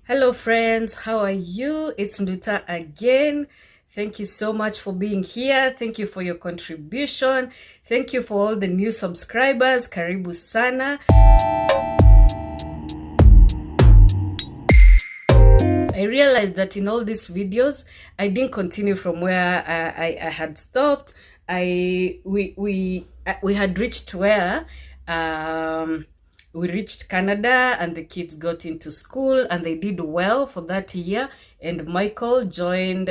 Hello friends, how are you? It's Nduta again. Thank you so much for being here. Thank you for your contribution. Thank you for all the new subscribers. Karibu sana. I realized that in all these videos, I didn't continue from where I had stopped. We had reached where we reached Canada and the kids got into school and they did well for that year. And Michael joined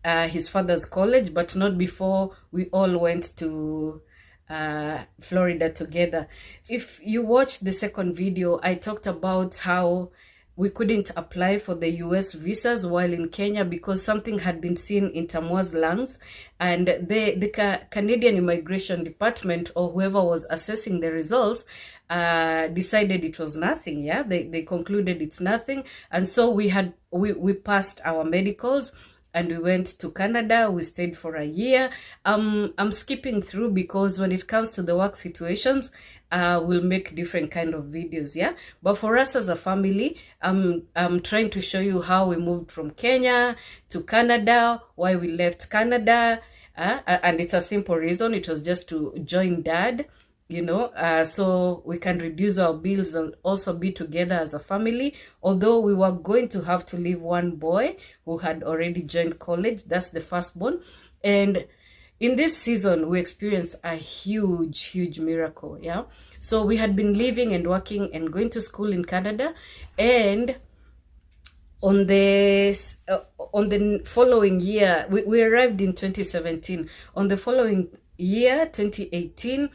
his father's college, but not before we all went to Florida together. If you watched the second video, I talked about how we couldn't apply for the US visas while in Kenya because something had been seen in Tamua's lungs, and the Canadian Immigration Department, or whoever was assessing the results, decided it was nothing. Yeah, they concluded it's nothing, and so we passed our medicals and we went to Canada. We stayed for a year. I'm skipping through because when it comes to the work situations, we'll make different kind of videos, yeah. But for us as a family, I'm trying to show you how we moved from Kenya to Canada, why we left Canada, and it's a simple reason. It was just to join Dad, you know, so we can reduce our bills and also be together as a family. Although we were going to have to leave one boy who had already joined college, that's the firstborn. And in this season, we experienced a huge miracle, yeah. So we had been living and working and going to school in Canada, and on the following year, we arrived in 2017. On the following year, 2018,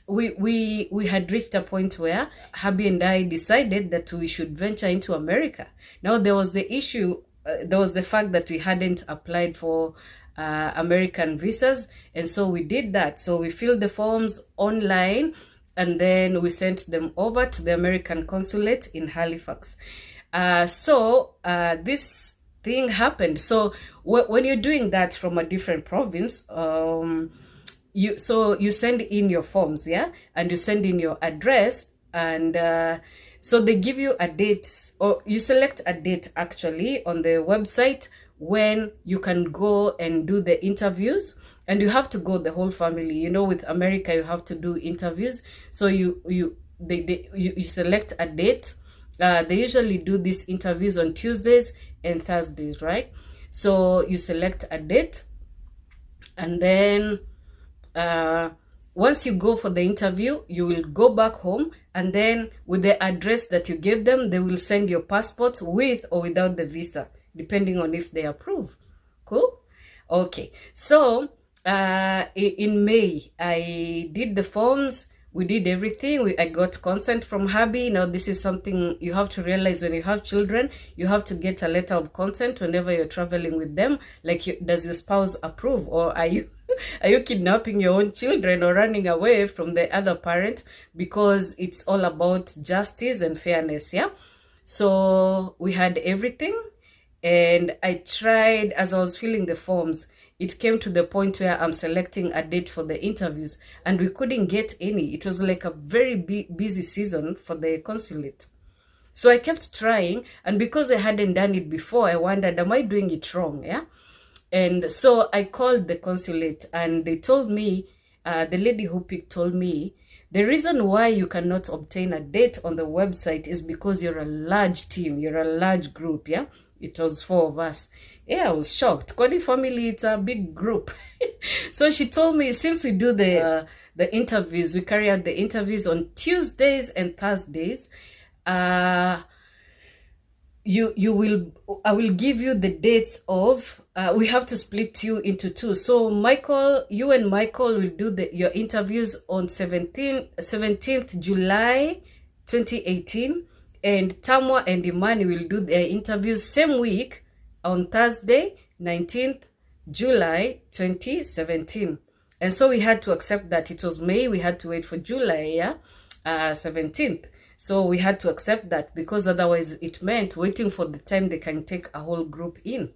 we had reached a point where Habi and I decided that we should venture into America. Now there was the issue, there was the fact that we hadn't applied for American visas, and so we did that. So we filled the forms online and then we sent them over to the American consulate in Halifax. This thing happened. So when you're doing that from a different province, you send in your forms, yeah, and you send in your address, and so they give you a date, or you select a date actually on the website when you can go and do the interviews. And you have to go, the whole family, you know. With America you have to do interviews, so you select a date. They usually do these interviews on Tuesdays and Thursdays, right? So you select a date, and then once you go for the interview, you will go back home, and then with the address that you gave them, they will send your passports with or without the visa, depending on if they approve. Cool? Okay. So in May, I did the forms. We did everything. I got consent from hubby. Now, this is something you have to realize when you have children. You have to get a letter of consent whenever you're traveling with them. Like, does your spouse approve, or are you are you kidnapping your own children or running away from the other parent? Because it's all about justice and fairness, yeah. So we had everything, and I tried, as I was filling the forms, it came to the point where I'm selecting a date for the interviews, and we couldn't get any. It was like a very busy season for the consulate. So I kept trying, and because I hadn't done it before, I wondered, am I doing it wrong, yeah? And so I called the consulate, and they told me, the lady who picked told me, the reason why you cannot obtain a date on the website is because you're a large team, you're a large group, yeah? It was 4 of us. Yeah, I was shocked. Kwani family, it's a big group. So she told me, since we do the interviews, we carry out the interviews on Tuesdays and Thursdays, I will give you the dates of, we have to split you into 2. So Michael, you and Michael will do your interviews on 17th July 2018, and Tamwa and Imani will do their interviews same week on Thursday, 19th July 2017. And so we had to accept that. It was May, we had to wait for July, yeah, 17th. So we had to accept that, because otherwise it meant waiting for the time they can take a whole group in.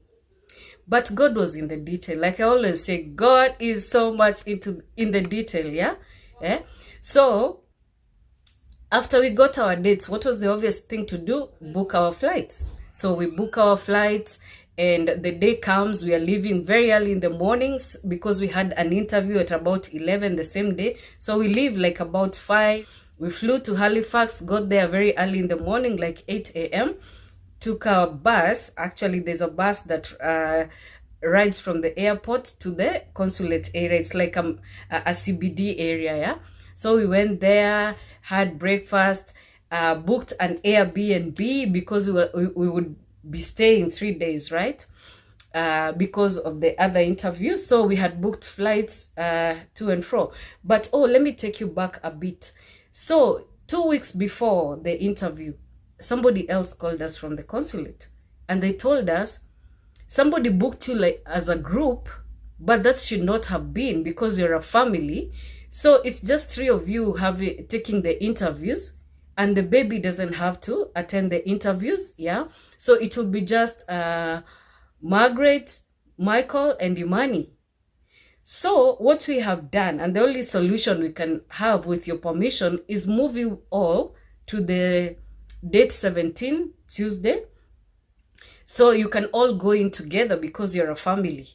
But God was in the detail. Like I always say, God is so much in the detail, yeah? So After we got our dates, what was the obvious thing to do? Book our flights. So we book our flights, and the day comes, we are leaving very early in the mornings because we had an interview at about 11 the same day. So we leave like about 5. We flew to Halifax, got there very early in the morning, like 8 a.m. Took our bus. Actually, there's a bus that rides from the airport to the consulate area. It's like a CBD area, yeah? So we went there, had breakfast, booked an Airbnb because we would be staying 3 days, right? Because of the other interview. So we had booked flights to and fro. But let me take you back a bit. So 2 weeks before the interview, somebody else called us from the consulate, and they told us somebody booked you like as a group, but that should not have been because you're a family. So it's just 3 of you taking the interviews, and the baby doesn't have to attend the interviews, yeah? So it will be just Margaret, Michael, and Imani. So what we have done, and the only solution we can have with your permission, is move you all to the date 17, Tuesday, so you can all go in together because you're a family.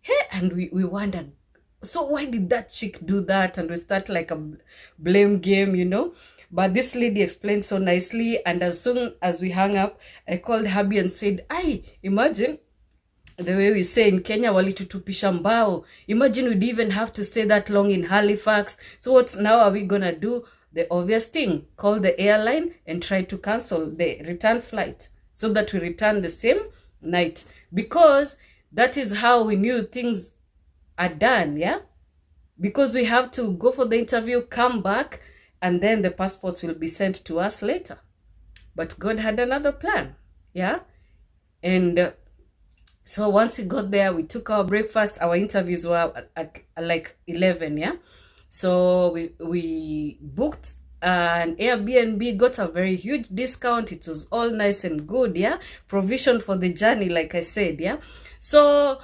Hey, and we wondered, so why did that chick do that? And we start like a blame game, you know. But this lady explained so nicely, and as soon as we hung up, I called hubby and said, imagine the way we say in Kenya, walitutupisha mbao. Imagine we'd even have to stay that long in Halifax. So what now are we gonna do? The obvious thing, call the airline and try to cancel the return flight so that we return the same night, because that is how we knew things are done, yeah? Because we have to go for the interview, come back, and then the passports will be sent to us later. But God had another plan, yeah? And so once we got there, we took our breakfast. Our interviews were at like 11, yeah? So we booked an Airbnb, got a very huge discount. It was all nice and good, yeah? Provision for the journey, like I said, yeah? So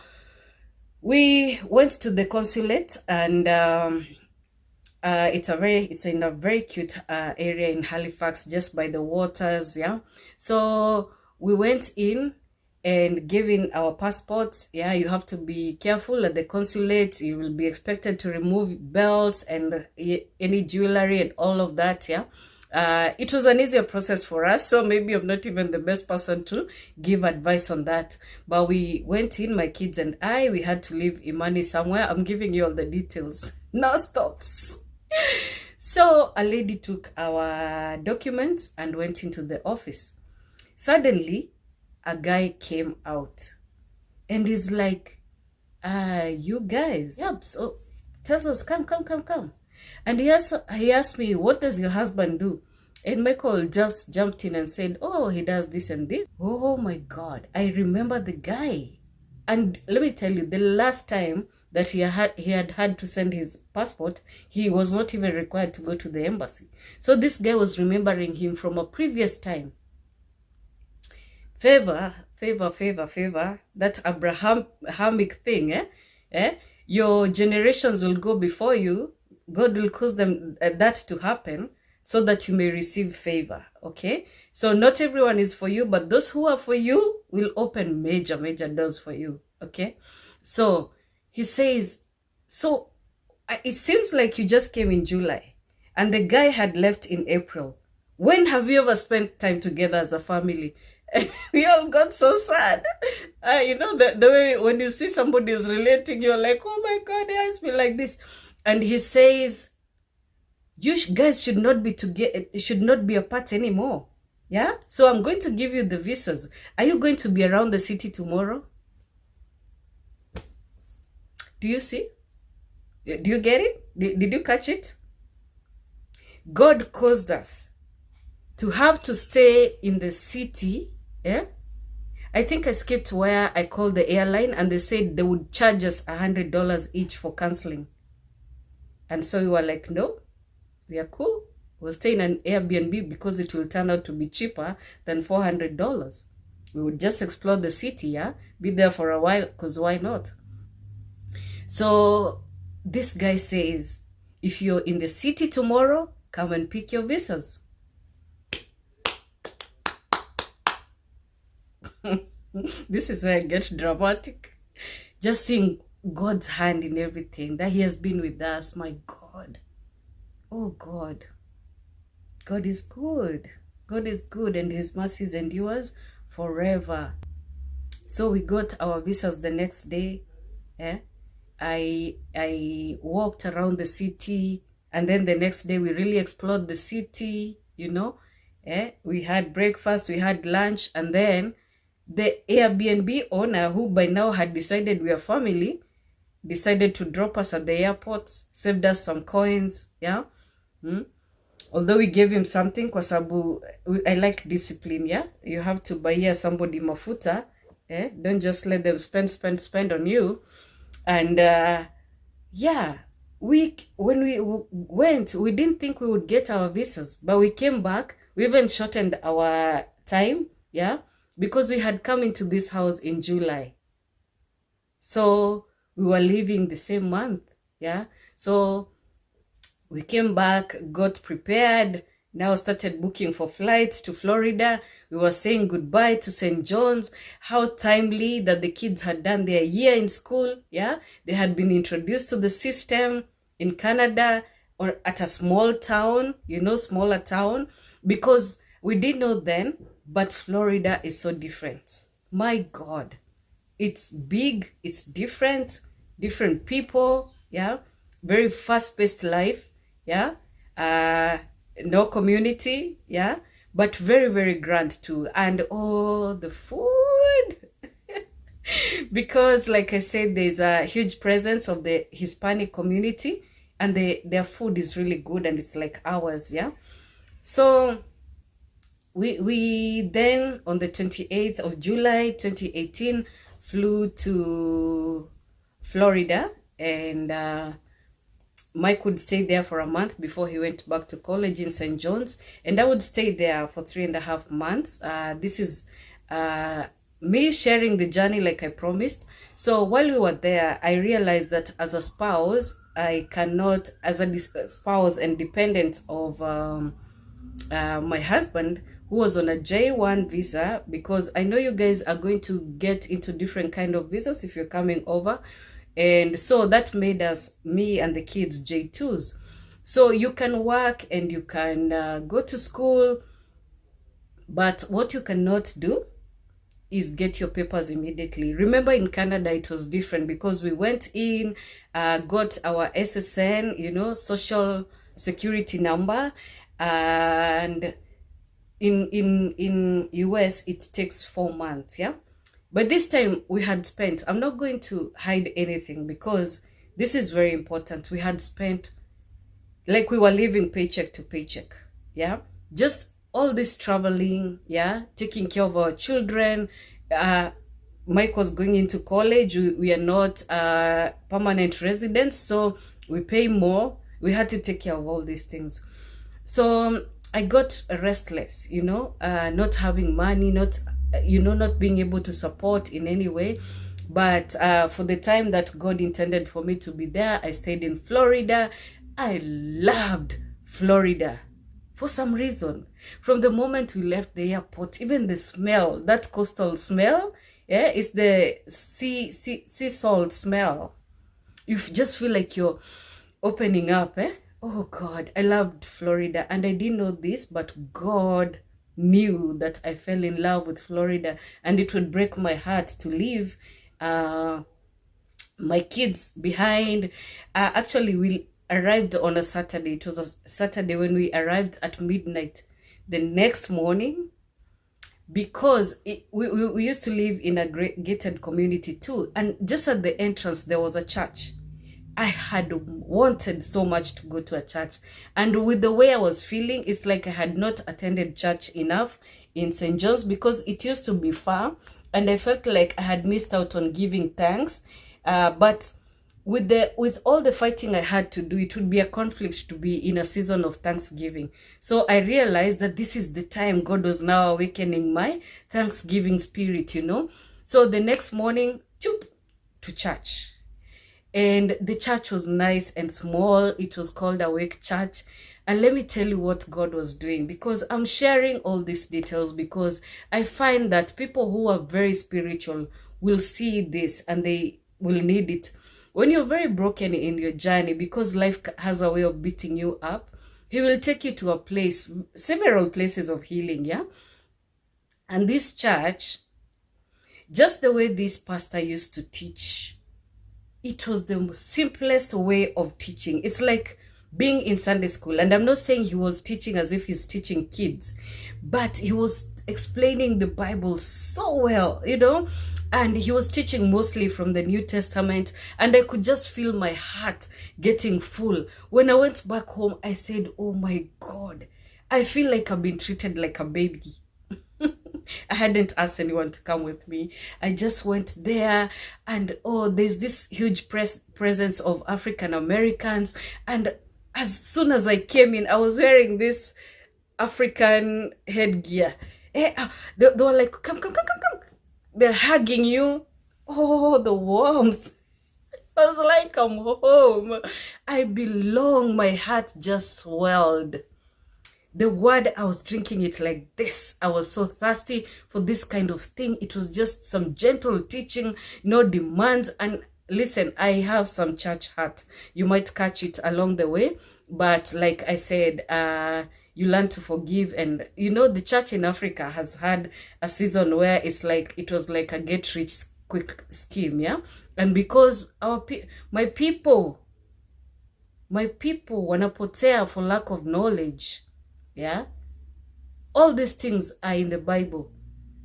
we went to the consulate, and it's in a very cute area in Halifax, just by the waters, yeah? So we went in and gave in our passports. Yeah, you have to be careful at the consulate. You will be expected to remove belts and any jewelry and all of that, yeah? It was an easier process for us, so maybe I'm not even the best person to give advice on that. But we went in, my kids and I, we had to leave Imani somewhere. I'm giving you all the details. No stops. So a lady took our documents and went into the office. Suddenly, a guy came out and he's like, you guys, yep, so tells us, come. And he asked me, what does your husband do? And Michael just jumped in and said, oh, he does this and this. Oh my God, I remember the guy. And let me tell you, the last time that he had to send his passport, he was not even required to go to the embassy. So this guy was remembering him from a previous time. Favor, that Abrahamic thing, your generations will go before you. God will cause them that to happen so that you may receive favor, okay? So not everyone is for you, but those who are for you will open major doors for you, okay? So he says, so it seems like you just came in July and the guy had left in April. When have you ever spent time together as a family? And we all got so sad. You know, the way when you see somebody is relating, you're like, oh my God, it has been like this. And he says, you guys should not be apart anymore. Yeah? So I'm going to give you the visas. Are you going to be around the city tomorrow? Do you see? Do you get it? Did you catch it? God caused us to have to stay in the city. Yeah, I think I skipped where I called the airline and they said they would charge us $100 each for canceling. And so we were like, no, we are cool. We'll stay in an Airbnb because it will turn out to be cheaper than $400. We would just explore the city, yeah, be there for a while, because why not? So this guy says, if you're in the city tomorrow, come and pick your visas. This is where I get dramatic. Just seeing God's hand in everything, that he has been with us. My God. Oh God. God is good. God is good, and his mercies endures forever. So we got our visas the next day. I walked around the city, and then the next day we really explored the city, you know. We had breakfast, we had lunch, and then the Airbnb owner, who by now had decided we are family, decided to drop us at the airport, saved us some coins, yeah. Although we gave him something, kwa sababu I like discipline, yeah. You have to buy somebody mafuta, don't just let them spend on you. And yeah, when we went, we didn't think we would get our visas, but we came back. We even shortened our time, yeah, because we had come into this house in July. So we were leaving the same month, yeah. So we came back, got prepared, now started booking for flights to Florida. We were saying goodbye to St. John's. How timely that the kids had done their year in school, yeah? They had been introduced to the system in Canada or at a small town, you know, smaller town, because we didn't know then, but Florida is so different. My God. It's big, it's different people, yeah? Very fast-paced life, yeah? No community, yeah? But very, very grand too. And oh, the food. Because like I said, there's a huge presence of the Hispanic community, and their food is really good, and it's like ours, yeah? So we then on the 28th of July 2018 flew to Florida, and Mike would stay there for a month before he went back to college in St. John's, and I would stay there for 3.5 months. This is me sharing the journey like I promised. So while we were there, I realized that as a spouse, I cannot, as a spouse and dependent of my husband, who was on a J1 visa, because I know you guys are going to get into different kind of visas if you're coming over. And so that made us, me and the kids, J2s. So you can work and you can go to school, but what you cannot do is get your papers immediately. Remember, in Canada it was different, because we went in, got our SSN, you know, social security number, and in US it takes 4 months, yeah. But this time we had spent, I'm not going to hide anything because this is very important, we had spent, like, we were living paycheck to paycheck, yeah. Just all this traveling, yeah, taking care of our children. Mike was going into college. We are not permanent residents, so we pay more. We had to take care of all these things. So I got restless, you know, not having money, not, you know, not being able to support in any way. But for the time that God intended for me to be there, I stayed in Florida. I loved Florida for some reason. From the moment we left the airport, even the smell, that coastal smell, yeah, it's the sea salt smell. You just feel like you're opening up, eh? Oh God, I loved Florida, and I didn't know this, but God knew that I fell in love with Florida, and it would break my heart to leave my kids behind. Actually, we arrived on a Saturday. It was a Saturday when we arrived at midnight the next morning, because we used to live in a gated community too, and just at the entrance there was a church. I had wanted so much to go to a church, and with the way I was feeling, it's like I had not attended church enough in St. John's, because it used to be far, and I felt like I had missed out on giving thanks. But with all the fighting I had to do, it would be a conflict to be in a season of Thanksgiving. So I realized that this is the time God was now awakening my Thanksgiving spirit, you know. So the next morning, to church. And the church was nice and small. It was called Awake Church. And let me tell you what God was doing, because I'm sharing all these details because I find that people who are very spiritual will see this and they will need it. When you're very broken in your journey, because life has a way of beating you up, he will take you to a place, several places of healing, yeah? And this church, just the way this pastor used to teach, it was the simplest way of teaching. It's like being in Sunday school. And I'm not saying he was teaching as if he's teaching kids, but he was explaining the Bible so well, you know, and he was teaching mostly from the New Testament, and I could just feel my heart getting full. When I went back home, I said, oh my God, I feel like I've been treated like a baby. I hadn't asked anyone to come with me. I just went there, and oh, there's this huge presence of African Americans. And as soon as I came in, I was wearing this African headgear. They were like, come. They're hugging you. Oh, the warmth. I was like, I'm home. I belong. My heart just swelled. The word, I was drinking it like this. I was so thirsty for this kind of thing. It was just some gentle teaching, no demands. And listen, I have some church heart. You might catch it along the way. But like I said, you learn to forgive. And you know, the church in Africa has had a season where it's like, it was like a get rich quick scheme, yeah? And because my people wanapotea for lack of knowledge, yeah, all these things are in the Bible.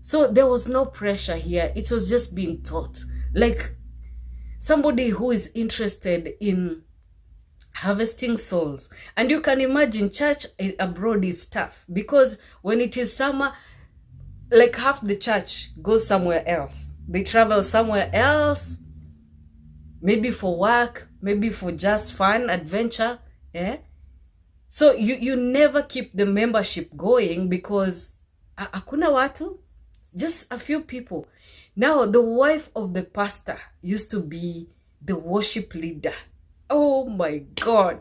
So there was no pressure here. It was just being taught. Like somebody who is interested in harvesting souls. And you can imagine church abroad is tough, because when it is summer, like half the church goes somewhere else. They travel somewhere else, maybe for work, maybe for just fun, adventure, yeah. So you never keep the membership going because hakuna watu, just a few people. Now, the wife of the pastor used to be the worship leader. Oh my God.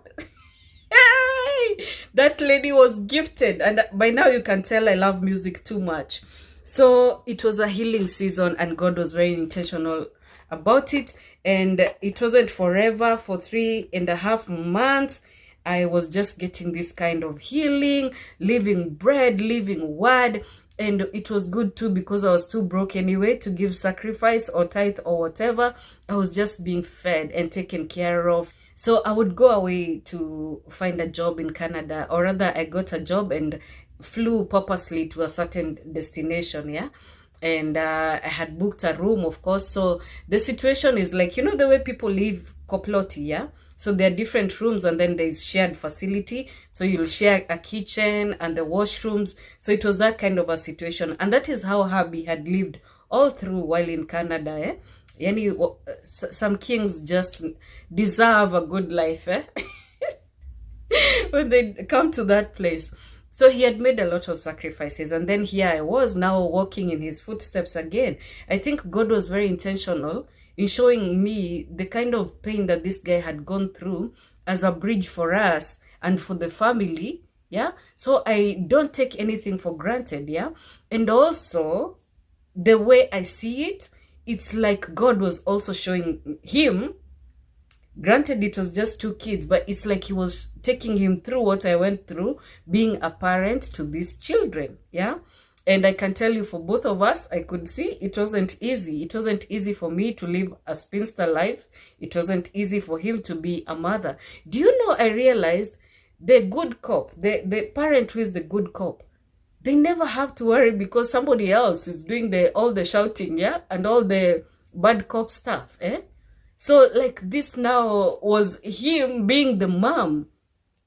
That lady was gifted. And by now you can tell I love music too much. So it was a healing season, and God was very intentional about it. And it wasn't forever. For 3.5 months, I was just getting this kind of healing, living bread, living word. And it was good too, because I was too broke anyway to give sacrifice or tithe or whatever. I was just being fed and taken care of. So I would go away to find a job in Canada, or rather I got a job and flew purposely to a certain destination, yeah? And I had booked a room, of course. So the situation is like, you know, the way people live coploti, yeah? So there are different rooms, and then there's shared facility. So you'll share a kitchen and the washrooms. So it was that kind of a situation. And that is how hubby had lived all through while in Canada, eh? Yani, some kings just deserve a good life, eh? When they come to that place. So he had made a lot of sacrifices, and then here I was now walking in his footsteps again. I think God was very intentional in showing me the kind of pain that this guy had gone through as a bridge for us and for the family, yeah? So I don't take anything for granted, yeah? And also, the way I see it, it's like God was also showing him. Granted, it was just 2 kids, but it's like he was taking him through what I went through, being a parent to these children, yeah? And I can tell you, for both of us, I could see it wasn't easy. It wasn't easy for me to live a spinster life. It wasn't easy for him to be a mother. Do you know, I realized the good cop, the parent who is the good cop, they never have to worry because somebody else is doing all the shouting, yeah? And all the bad cop stuff, eh? So like this now was him being the mom,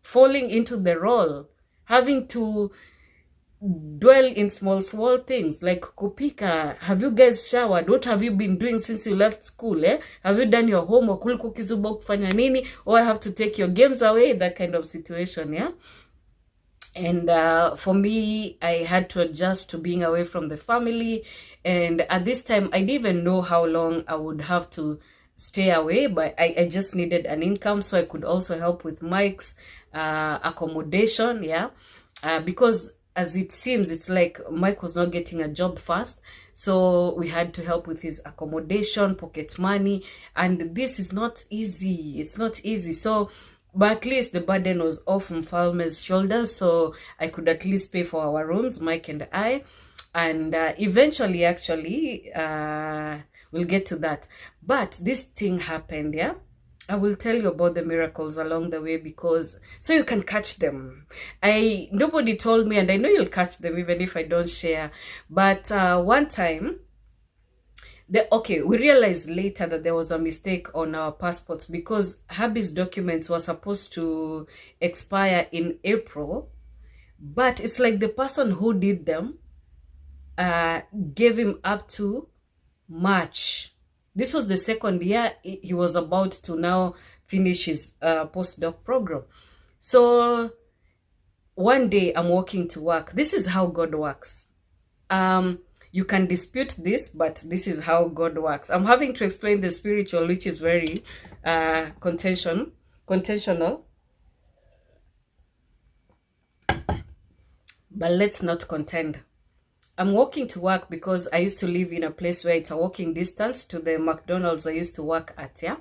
falling into the role, having to dwell in small things like kupika. Have you guys showered? What have you been doing since you left school, eh? Have you done your homework? Ulikuwa ukizuba kufanya nini? Or I have to take your games away, that kind of situation, yeah? And for me, I had to adjust to being away from the family. And at this time, I didn't even know how long I would have to stay away, but I just needed an income so I could also help with Mike's accommodation, yeah, because as it seems, it's like Mike was not getting a job fast, so we had to help with his accommodation, pocket money, and this is not easy. It's not easy. So, but at least the burden was off Mfalme's shoulders, so I could at least pay for our rooms, Mike and I, and eventually, actually, we'll get to that. But this thing happened, yeah. I will tell you about the miracles along the way, because so you can catch them. Nobody told me, and I know you'll catch them even if I don't share. But one time, we realized later that there was a mistake on our passports, because hubby's documents were supposed to expire in April, but it's like the person who did them gave him up to March. This was the second year he was about to now finish his postdoc program. So one day I'm walking to work. This is how God works. You can dispute this, but this is how God works. I'm having to explain the spiritual, which is very contentional. But let's not contend. I'm walking to work because I used to live in a place where it's a walking distance to the McDonald's I used to work at, yeah?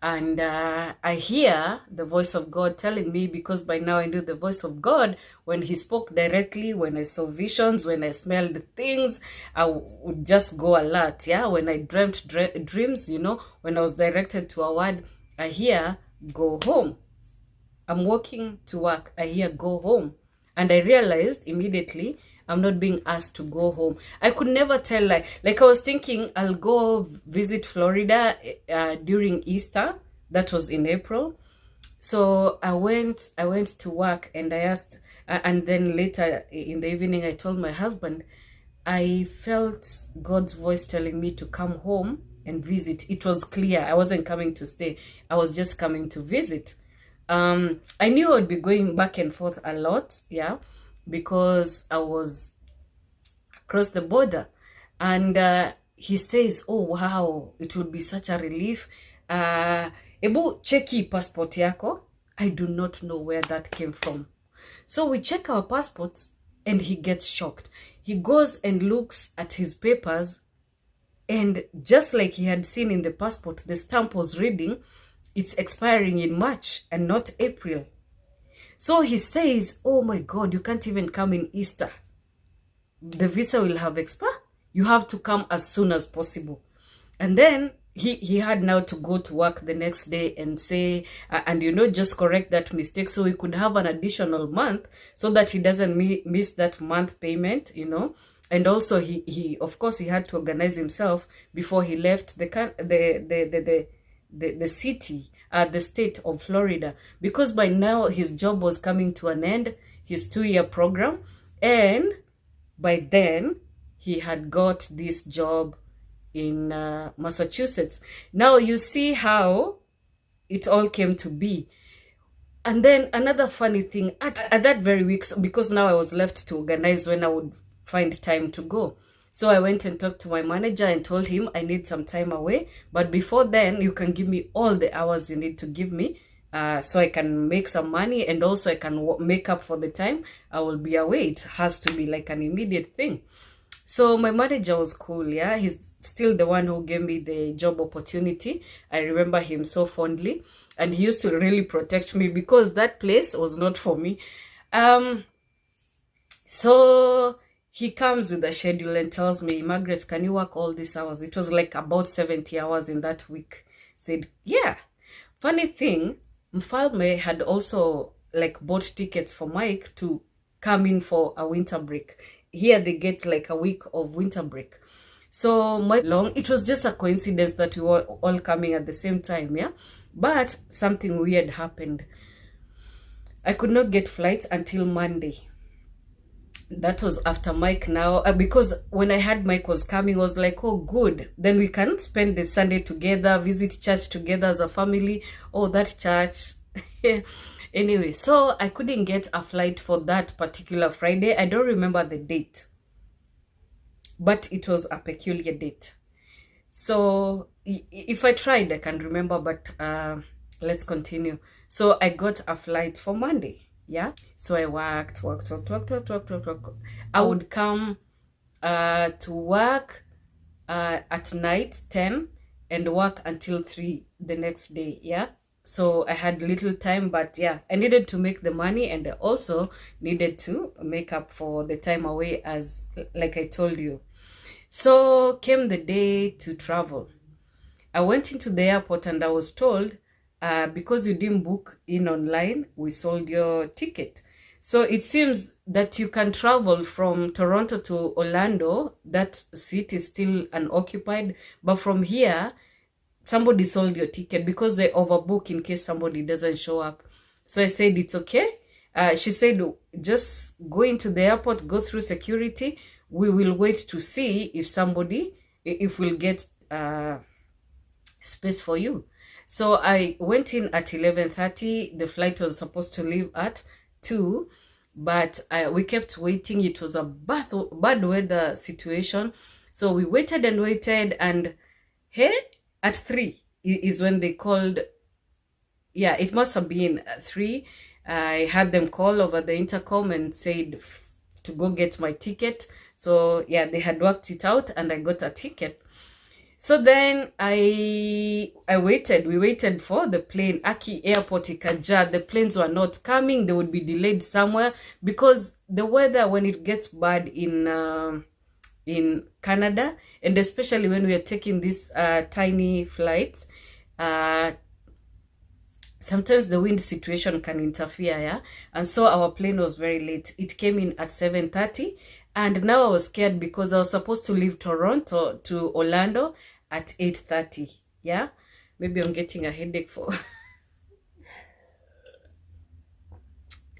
And I hear the voice of God telling me, because by now I knew the voice of God when he spoke directly, when I saw visions, when I smelled things, I would just go alert, yeah? When I dreamt dreams, you know, when I was directed to a word, I hear, go home. I'm walking to work, I hear, go home. And I realized immediately, I'm not being asked to go home. I could never tell, like I was thinking I'll go visit Florida during Easter. That was in April. So I went to work, and I asked, and then later in the evening I told my husband, I felt God's voice telling me to come home and visit. It was clear I wasn't coming to stay. I was just coming to visit. I knew I would be going back and forth a lot, yeah, because I was across the border. And he says, oh wow, it would be such a relief. Ebu cheki passport yako. I do not know where that came from. So we check our passports, and he gets shocked. He goes and looks at his papers, and just like he had seen in the passport, the stamp was reading, it's expiring in March and not April. So he says, oh my God, you can't even come in Easter. The visa will have expired. You have to come as soon as possible. And then he had now to go to work the next day and say, and you know, just correct that mistake so he could have an additional month so that he doesn't miss that month payment, you know. And also he of course, he had to organize himself before he left the city, the state of Florida, because by now his job was coming to an end, his 2-year program, and by then he had got this job in Massachusetts. Now you see how it all came to be. And then another funny thing, at that very week, because now I was left to organize when I would find time to go. So I went and talked to my manager and told him I need some time away. But before then, you can give me all the hours you need to give me so I can make some money, and also I can make up for the time I will be away. It has to be like an immediate thing. So my manager was cool, yeah. He's still the one who gave me the job opportunity. I remember him so fondly. And he used to really protect me because that place was not for me. So he comes with a schedule and tells me, Margaret, can you work all these hours? It was like about 70 hours in that week. I said, yeah. Funny thing, Mfalme had also like bought tickets for Mike to come in for a winter break. Here they get like a week of winter break. So it was just a coincidence that we were all coming at the same time, yeah. But something weird happened. I could not get flights until Monday. That was after Mike now, because when I had Mike was coming, I was like, oh good, then we can spend the Sunday together, visit church together as a family. Oh, that church. Anyway, so I couldn't get a flight for that particular Friday. I don't remember the date, but it was a peculiar date. So if I tried, I can remember, but let's continue. So I got a flight for Monday. Yeah. So I worked. I would come to work at night 10 and work until 3 the next day. Yeah. So I had little time, but yeah, I needed to make the money, and I also needed to make up for the time away, as like I told you. So came the day to travel. I went into the airport and I was told, because you didn't book in online, we sold your ticket. So it seems that you can travel from Toronto to Orlando. That seat is still unoccupied. But from here, somebody sold your ticket because they overbook in case somebody doesn't show up. So I said, it's okay. She said, just go into the airport, go through security. We will wait to see if we'll get space for you. So I went in at 11:30. The flight was supposed to leave at 2, but we kept waiting. It was a bad weather situation. So we waited and waited, and hey, at 3 is when they called. Yeah, it must have been 3. I had them call over the intercom and said to go get my ticket. So yeah, they had worked it out and I got a ticket. So then we waited for the plane. Aki airport ikaja, the planes were not coming. They would be delayed somewhere because the weather, when it gets bad in Canada, and especially when we are taking these tiny flights, sometimes the wind situation can interfere, yeah? And so our plane was very late. It came in at 7:30, and now I was scared because I was supposed to leave Toronto to Orlando at 8:30, yeah? Maybe I'm getting a headache for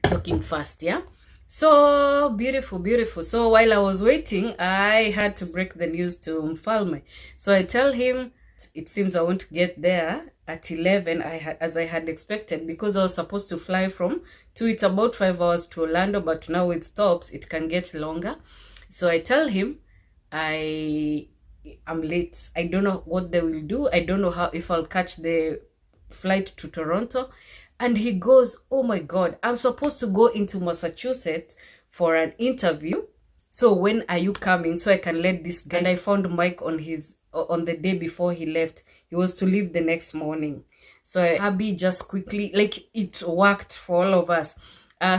talking fast, yeah? So beautiful. So while I was waiting, I had to break the news to Mfalme. So I tell him, it seems I won't get there at 11 as I had expected, because I was supposed to fly from 2. It's about 5 hours to Orlando, but now it stops. It can get longer. So I tell him I'm late. I don't know what they will do. I don't know if I'll catch the flight to Toronto. And he goes, oh my God, I'm supposed to go into Massachusetts for an interview. So when are you coming so I can let this guy? And I found Mike on the day before he left. He was to leave the next morning. So Abby just quickly, like, it worked for all of us.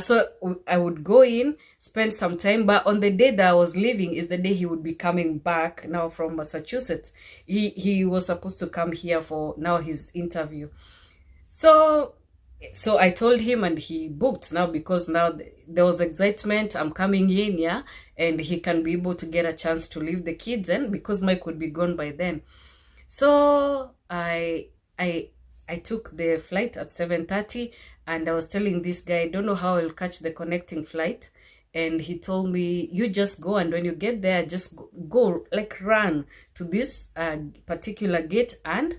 So I would go in, spend some time, but on the day that I was leaving is the day he would be coming back now from Massachusetts. He was supposed to come here for now his interview. So I told him, and he booked now, because now there was excitement. I'm coming in, yeah, and he can be able to get a chance to leave the kids, and because Mike would be gone by then. So I took the flight at 7:30, and I was telling this guy, I don't know how I'll catch the connecting flight. And he told me, you just go, and when you get there, just go like run to this particular gate, and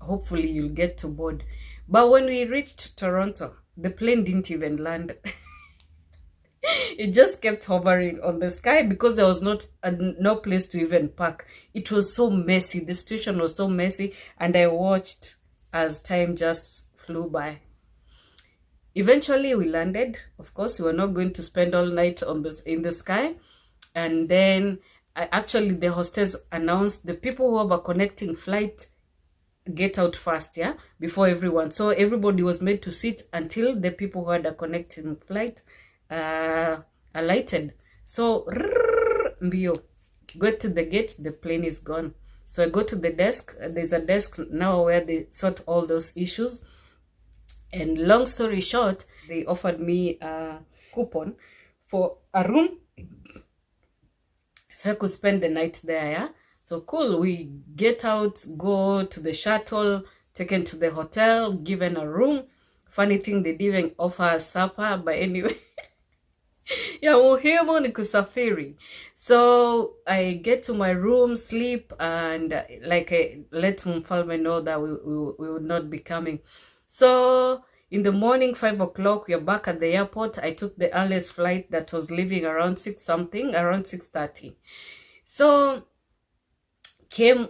hopefully you'll get to board. But when we reached Toronto, the plane didn't even land. It just kept hovering on the sky because there was no place to even park. It was so messy. The situation was so messy, and I watched as time just flew by. Eventually we landed. Of course, we were not going to spend all night in the sky. And then actually the hostess announced the people who have a connecting flight get out fast, yeah, before everyone. So everybody was made to sit until the people who had a connecting flight alighted. So mbio, go to the gate, the plane is gone. So I go to the desk. There's a desk now where they sort all those issues. And long story short, they offered me a coupon for a room so I could spend the night there, yeah. So cool, we get out, go to the shuttle, taken to the hotel, given a room. Funny thing, they didn't even offer us supper, but anyway. Yeah, muhimu ni kusafiri. So I get to my room, sleep, and let Mfalme know that we would not be coming. So in the morning, 5 o'clock, we are back at the airport. I took the earliest flight that was leaving around 6 something, around 6:30. So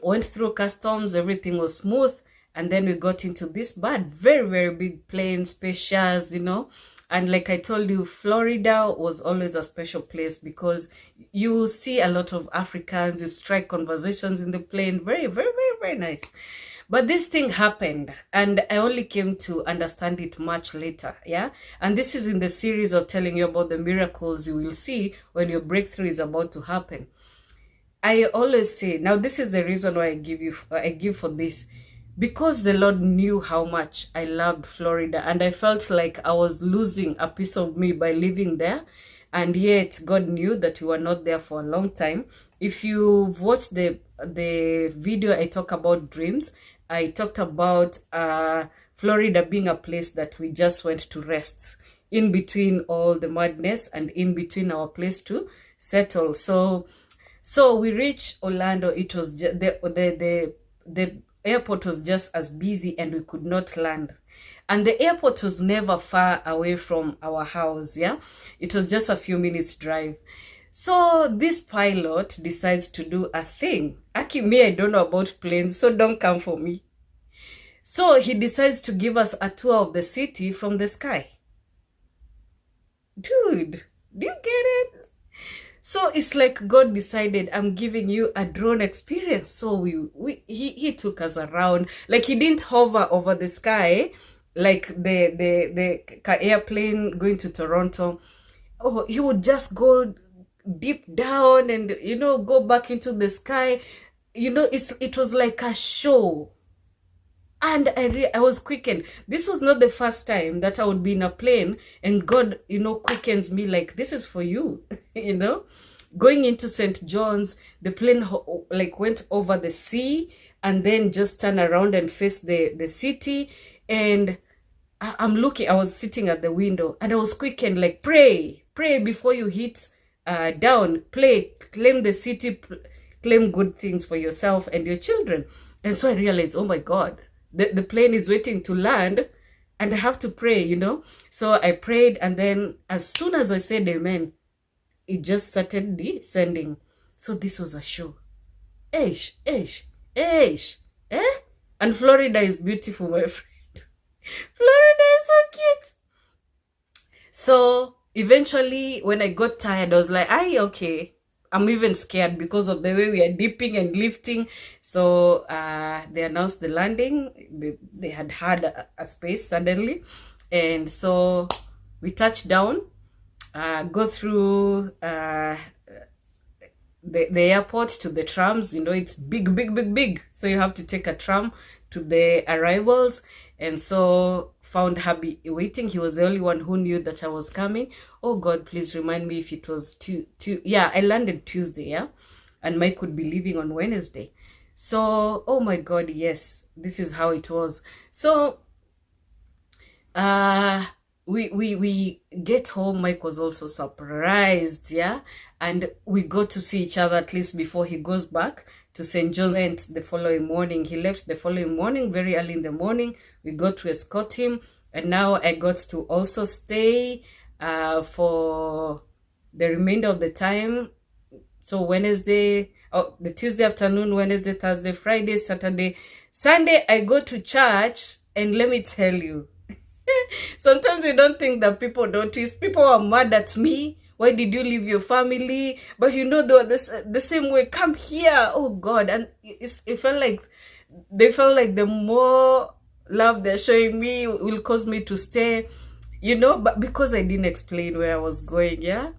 went through customs, everything was smooth. And then we got into this bad, very, very big plane, spacious, you know. And like I told you, Florida was always a special place because you see a lot of Africans, you strike conversations in the plane. Very, very, very, very nice. But this thing happened, and I only came to understand it much later, yeah? And this is in the series of telling you about the miracles you will see when your breakthrough is about to happen. I always say, now this is the reason why I give for this, because the Lord knew how much I loved Florida, and I felt like I was losing a piece of me by living there. And yet God knew that we were not there for a long time. If you've watched the video I talk about dreams, I talked about Florida being a place that we just went to rest in between all the madness and in between our place to settle. So we reached Orlando. It was just, the airport was just as busy and we could not land. And the airport was never far away from our house, yeah? It was just a few minutes drive. So this pilot decides to do a thing. Aki, me, I don't know about planes, so don't come for me. So he decides to give us a tour of the city from the sky. Dude, do you get it? So it's like God decided, I'm giving you a drone experience. So he took us around. Like, he didn't hover over the sky like the airplane going to Toronto. Oh, he would just go deep down and, you know, go back into the sky. You know, it was like a show. And I was quickened. This was not the first time that I would be in a plane and God, you know, quickens me like, this is for you, you know. Going into St. John's, the plane like went over the sea and then just turned around and faced the city. And I'm looking, I was sitting at the window and I was quickened like, pray before you hit down, claim the city, claim good things for yourself and your children. And so I realized, oh my God, the plane is waiting to land and I have to pray, you know. So I prayed, and then as soon as I said amen, it just started descending. So this was a show. Eish. And Florida is beautiful, my friend. Florida is so cute. So eventually, when I got tired, I was like, okay. I'm even scared because of the way we are dipping and lifting. So they announced the landing. They had a space suddenly. And so we touched down, go through the airport to the trams. You know, it's big. So you have to take a tram to the arrivals. And so found hubby waiting. He was the only one who knew that I was coming. Oh God, please remind me if it was yeah, I landed Tuesday, yeah, and Mike would be leaving on Wednesday. So, oh my God, yes, this is how it was. So we get home. Mike was also surprised, yeah, and we got to see each other at least before he goes back to St. John's. Went the following morning. He left the following morning, very early in the morning. We got to escort him, and now I got to also stay for the remainder of the time. So Wednesday, the Tuesday afternoon, Wednesday, Thursday, Friday, Saturday, Sunday, I go to church, and let me tell you, sometimes you don't think that people notice. People are mad at me. Why did you leave your family? But you know, they were the same way. Come here. Oh God. And it felt like, they felt like the more love they're showing me will cause me to stay, you know, but because I didn't explain where I was going, yeah.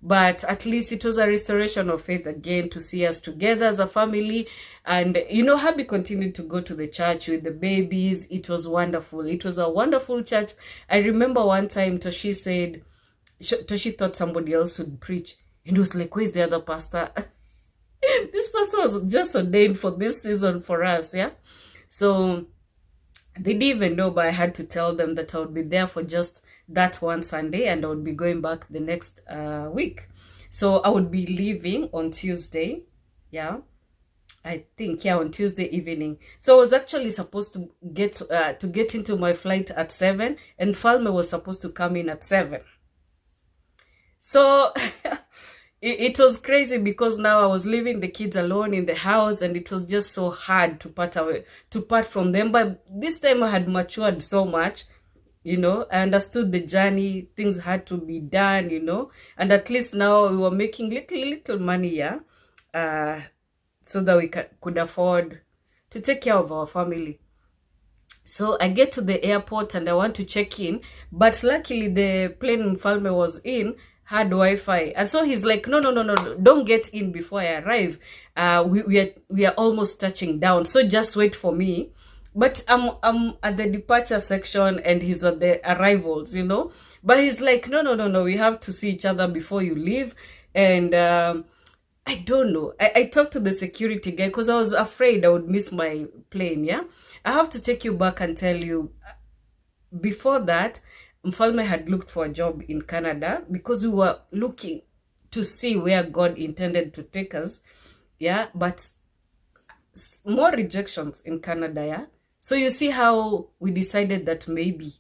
But at least it was a restoration of faith again to see us together as a family. And, you know, hubby continued to go to the church with the babies. It was wonderful. It was a wonderful church. I remember one time Toshi said, Toshi thought somebody else would preach. And he was like, where's the other pastor? This pastor was just ordained for this season for us, yeah? So they didn't even know, but I had to tell them that I would be there for just that one Sunday and I would be going back the next week. So I would be leaving on Tuesday, yeah? I think, yeah, on Tuesday evening. So I was actually supposed to get into my flight at 7, and Falme was supposed to come in at 7. So it was crazy because now I was leaving the kids alone in the house, and it was just so hard to part from them. But this time I had matured so much, I understood the journey. Things had to be done, and at least now we were making little money, yeah, so that we could afford to take care of our family. So I get to the airport and I want to check in, but luckily the plane Mfalme was in had Wi-Fi, and so he's like, no, don't get in before I arrive. We are almost touching down, so just wait for me. But I'm at the departure section and he's at the arrivals, But he's like, no, we have to see each other before you leave. And I don't know. I talked to the security guy because I was afraid I would miss my plane, yeah? I have to take you back and tell you, before that, Mfalme had looked for a job in Canada because we were looking to see where God intended to take us, yeah? But more rejections in Canada, yeah? So you see how we decided that maybe,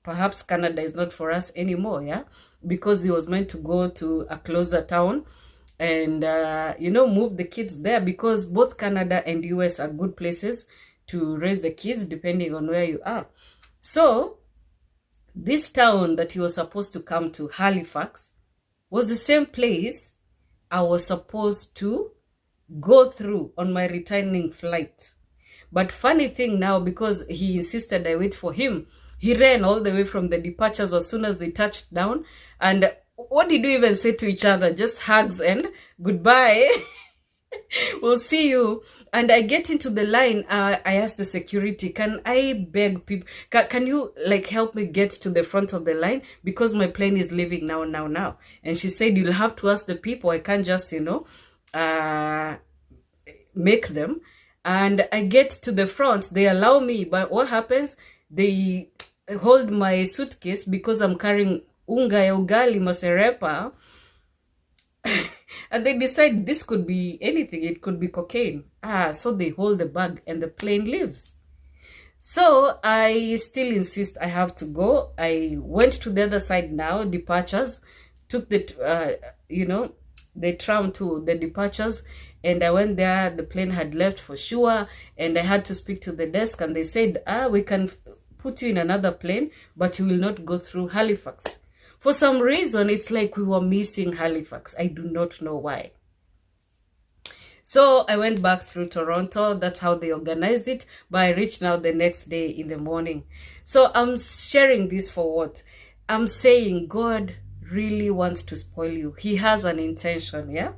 perhaps Canada is not for us anymore, yeah? Because he was meant to go to a closer town and, move the kids there, because both Canada and US are good places to raise the kids depending on where you are. So this town that he was supposed to come to, Halifax, was the same place I was supposed to go through on my returning flight. But funny thing now, because he insisted I wait for him, he ran all the way from the departures as soon as they touched down. And what did we even say to each other? Just hugs and goodbye. We'll see you. And I get into the line. I asked the security, can I beg people, can you help me get to the front of the line, because my plane is leaving now. And she said, you'll have to ask the people. I can't just, make them. And I get to the front, they allow me, but what happens? They hold my suitcase because I'm carrying unga ya ugali maserepa. And they decide this could be anything. It could be cocaine. So they hold the bag and the plane leaves. So I still insist I have to go. I went to the other side now, departures, took the, the tram to the departures, and I went there. The plane had left for sure, and I had to speak to the desk, and they said, we can put you in another plane, but you will not go through Halifax. For some reason, it's like we were missing Halifax. I do not know why. So I went back through Toronto. That's how they organized it. But I reached now the next day in the morning. So I'm sharing this for what? I'm saying God really wants to spoil you. He has an intention, yeah?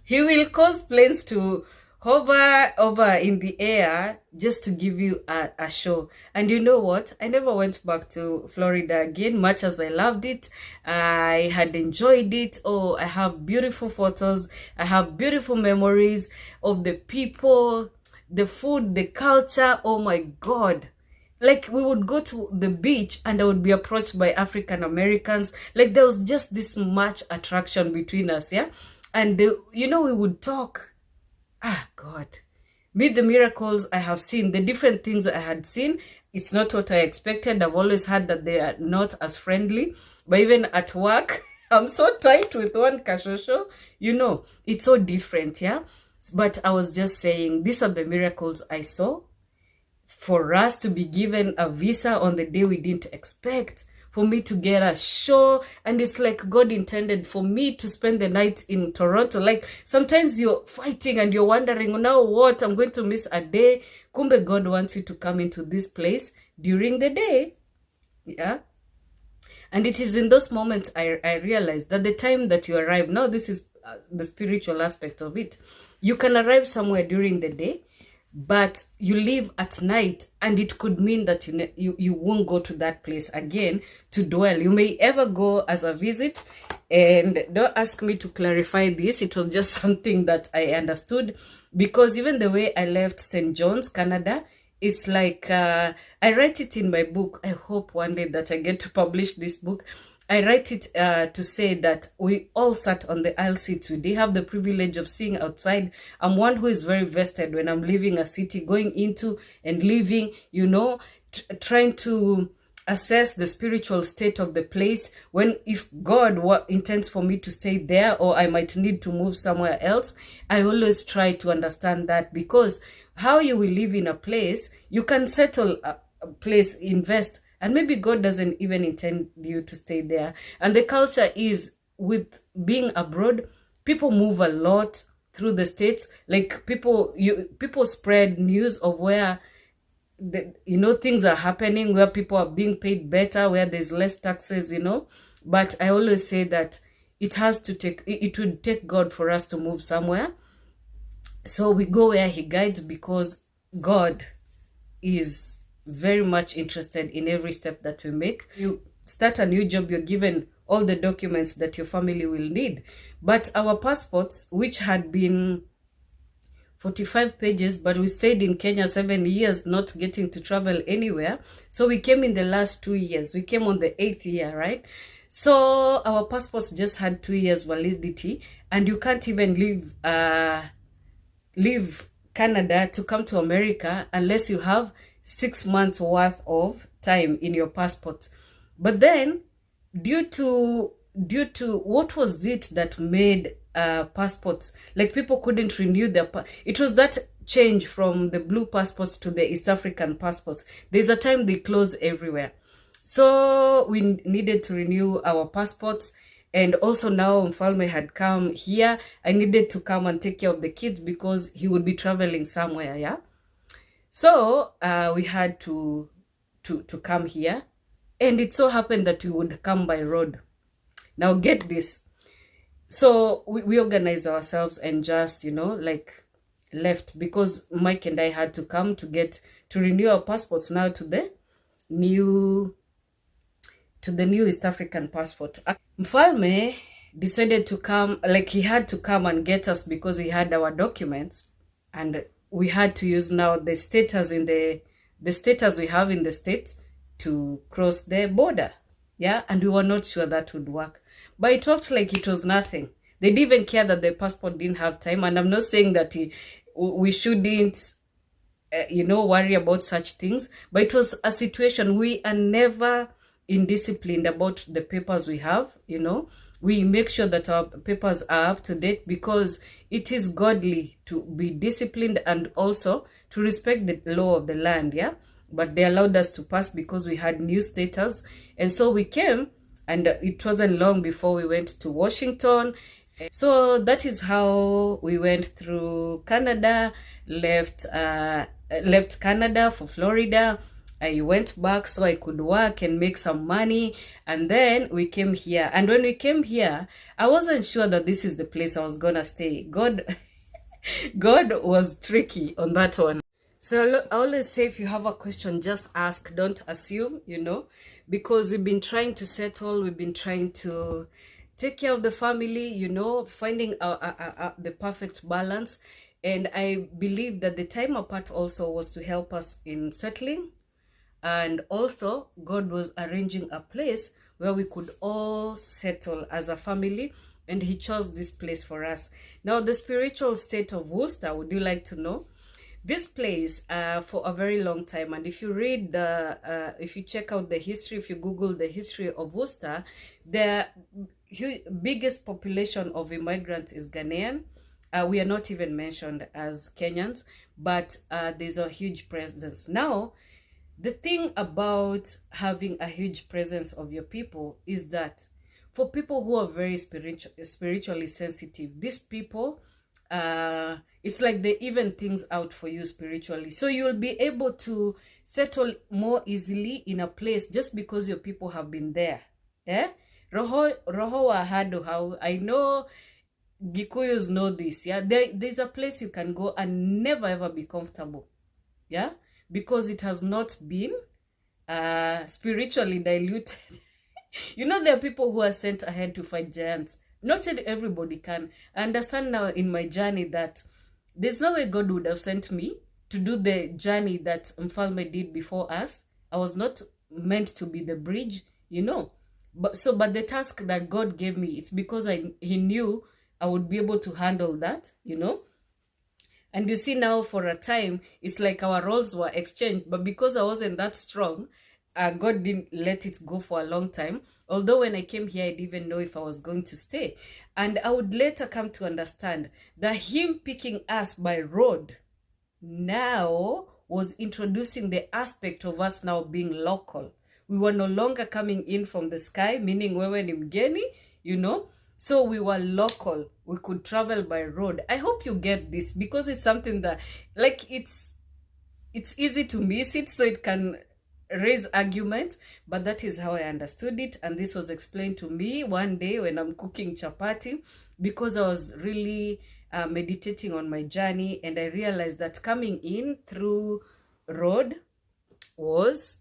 He will cause planes to hover over in the air just to give you a show. And you know what? I never went back to Florida again, much as I loved it. I had enjoyed it. Oh, I have beautiful photos. I have beautiful memories of the people, the food, the culture. Oh my God. Like, we would go to the beach and I would be approached by African Americans. Like, there was just this much attraction between us, yeah? And, we would talk. God. Meet the miracles I have seen, the different things I had seen. It's not what I expected. I've always heard that they are not as friendly. But even at work, I'm so tight with one kashosho. It's so different, yeah? But I was just saying, these are the miracles I saw. For us to be given a visa on the day we didn't expect, for me to get a show, and it's like God intended for me to spend the night in Toronto. Like, sometimes you're fighting and you're wondering, now what? I'm going to miss a day. Kumbe God wants you to come into this place during the day, yeah? And it is in those moments I realized that the time that you arrive, now this is the spiritual aspect of it. You can arrive somewhere during the day, but you leave at night, and it could mean that you won't go to that place again to dwell. You may ever go as a visit, and don't ask me to clarify this. It was just something that I understood, because even the way I left St. John's, Canada, it's like, I write it in my book. I hope one day that I get to publish this book. I write it to say that we all sat on the aisle seats. We did have the privilege of seeing outside. I'm one who is very vested when I'm leaving a city, going into and leaving, trying to assess the spiritual state of the place, when if God intends for me to stay there or I might need to move somewhere else. I always try to understand that, because how you will live in a place, you can settle a place, invest, and maybe God doesn't even intend you to stay there. And the culture is, with being abroad, people move a lot through the states. Like people spread news of where things are happening, where people are being paid better, where there's less taxes, but I always say that it would take God for us to move somewhere. So we go where he guides, because God is very much interested in every step that we make. You start a new job, you're given all the documents that your family will need, but our passports, which had been 45 pages, but we stayed in Kenya 7 years, not getting to travel anywhere. So we came in the last 2 years. We came on the 8th year, right? So our passports just had 2 years validity, and you can't even leave Canada to come to America unless you have 6 months worth of time in your passport. But then, due to what was it that made passports, like people couldn't renew their it was that change from the blue passports to the East African passports. There's a time they closed everywhere, so we needed to renew our passports. And also now Mfalme had come here, I needed to come and take care of the kids because he would be traveling somewhere. Yeah, so we had to come here, and it so happened that we would come by road. Now get this. So we organized ourselves and just, left, because Mike and I had to come to renew our passports now to the new East African passport. Mfalme decided to come, like he had to come and get us because he had our documents, and we had to use now the status the status we have in the States to cross the border. Yeah, and we were not sure that would work. But it worked like it was nothing. They didn't even care that the passport didn't have time. And I'm not saying that we shouldn't, worry about such things. But it was a situation. We are never indisciplined about the papers we have, We make sure that our papers are up to date, because it is godly to be disciplined and also to respect the law of the land, yeah? But they allowed us to pass because we had new status. And so we came, and it wasn't long before we went to Washington. So that is how we went through Canada, left Canada for Florida. I went back so I could work and make some money, and then we came here. And when we came here, I wasn't sure that this is the place I was gonna stay. God was tricky on that one. So I always say, if you have a question, just ask, don't assume, because we've been trying to settle, we've been trying to take care of the family, finding the perfect balance. And I believe that the time apart also was to help us in settling. And also God was arranging a place where we could all settle as a family, and he chose this place for us. Now, the spiritual state of Worcester, would you like to know? This place for a very long time, and if you read if you check out the history, if you Google the history of Worcester, the biggest population of immigrants is Ghanaian. We are not even mentioned as Kenyans, but there's a huge presence. Now, the thing about having a huge presence of your people is that for people who are very spiritually sensitive, these people, it's like they even things out for you spiritually. So you'll be able to settle more easily in a place just because your people have been there. Roho wa hado how. I know Gikuyus know this. Yeah, there's a place you can go and never ever be comfortable. Yeah, because it has not been spiritually diluted. There are people who are sent ahead to fight giants. Not everybody can. I understand now in my journey that there's no way God would have sent me to do the journey that Mfalme did before us. I was not meant to be the bridge, But the task that God gave me, it's because he knew I would be able to handle that, And you see now, for a time, it's like our roles were exchanged. But because I wasn't that strong, God didn't let it go for a long time. Although when I came here, I didn't even know if I was going to stay. And I would later come to understand that him picking us by road now was introducing the aspect of us now being local. We were no longer coming in from the sky, meaning wewe ni mgeni, you know. So we were local. We could travel by road. I hope you get this, because it's something that, like, it's easy to miss it, so it can raise argument, but that is how I understood it. And this was explained to me one day when I'm cooking chapati, because I was really meditating on my journey, and I realized that coming in through road was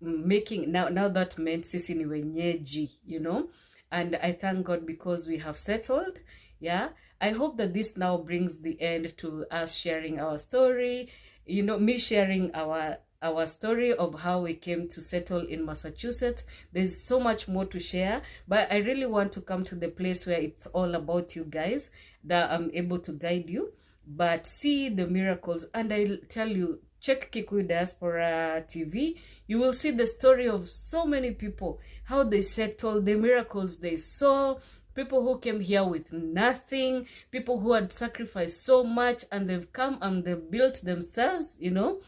making, now that meant sisi ni wenyeji, you know. And I thank God because we have settled. Yeah, I hope that this now brings the end to us sharing our story, you know, me sharing our story of how we came to settle in Massachusetts. There's so much more to share, but I really want to come to the place where it's all about you guys, that I'm able to guide you, but see the miracles. And I tell you, check Kikuyu Diaspora TV. You will see the story of so many people, how they settled, the miracles they saw, people who came here with nothing, people who had sacrificed so much, and they've come and they've built themselves, you know.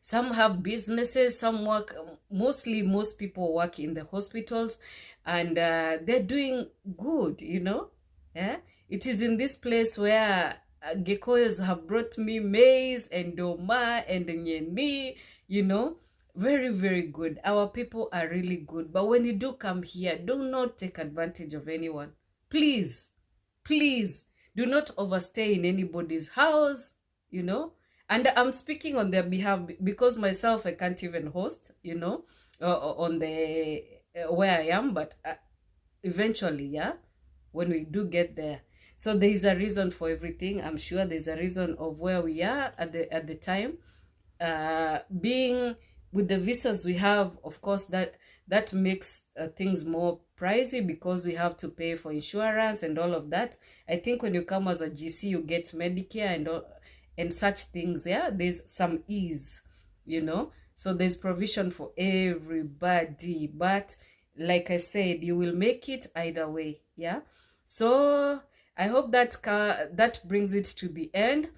Some have businesses, some work, most people work in the hospitals, and they're doing good, you know. Yeah, it is in this place where Gekoyos have brought me maize and doma and nyeni, you know. Very, very good. Our people are really good. But when you do come here, do not take advantage of anyone. Please, please, do not overstay in anybody's house, you know. And I'm speaking on their behalf, because myself, I can't even host, you know, on the where I am. But eventually, yeah, when we do get there. So there is a reason for everything. I'm sure there's a reason of where we are at the time. Being with the visas we have, of course, that makes things more pricey, because we have to pay for insurance and all of that. I think when you come as a GC, you get Medicare and such things. Yeah, there's some ease, you know. So there's provision for everybody. But like I said, you will make it either way. Yeah. So I hope that brings it to the end.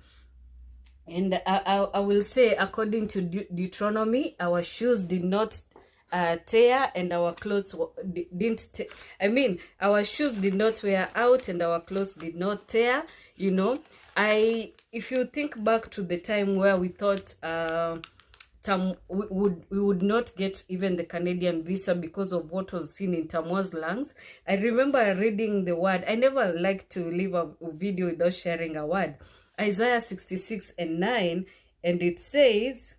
And I will say, according to Deuteronomy, our shoes did not tear, and our clothes didn't I mean, our shoes did not wear out, and our clothes did not tear, you know. If you think back to the time where we thought we would not get even the Canadian visa because of what was seen in Tamo's lungs. I remember reading the word. I never like to leave a video without sharing a word. Isaiah 66:9, and it says,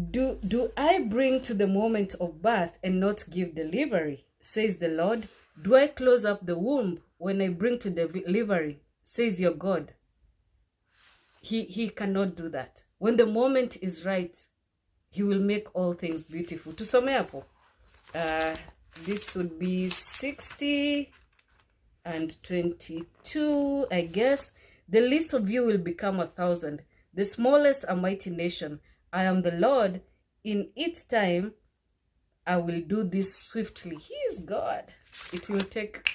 Do I bring to the moment of birth and not give delivery, says the Lord? Do I close up the womb when I bring to delivery, says your God? He cannot do that. When the moment is right, he will make all things beautiful. Tusome hapo. This would be 60 and 22, I guess. The least of you will become 1,000. The smallest a mighty nation. I am the Lord. In its time, I will do this swiftly. He is God. It will take.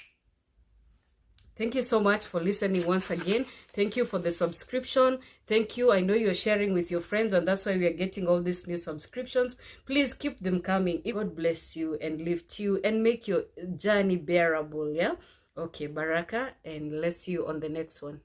Thank you so much for listening once again. Thank you for the subscription. Thank you. I know you're sharing with your friends, and that's why we are getting all these new subscriptions. Please keep them coming. God bless you and lift you and make your journey bearable. Yeah. Okay, Baraka, and let's see you on the next one.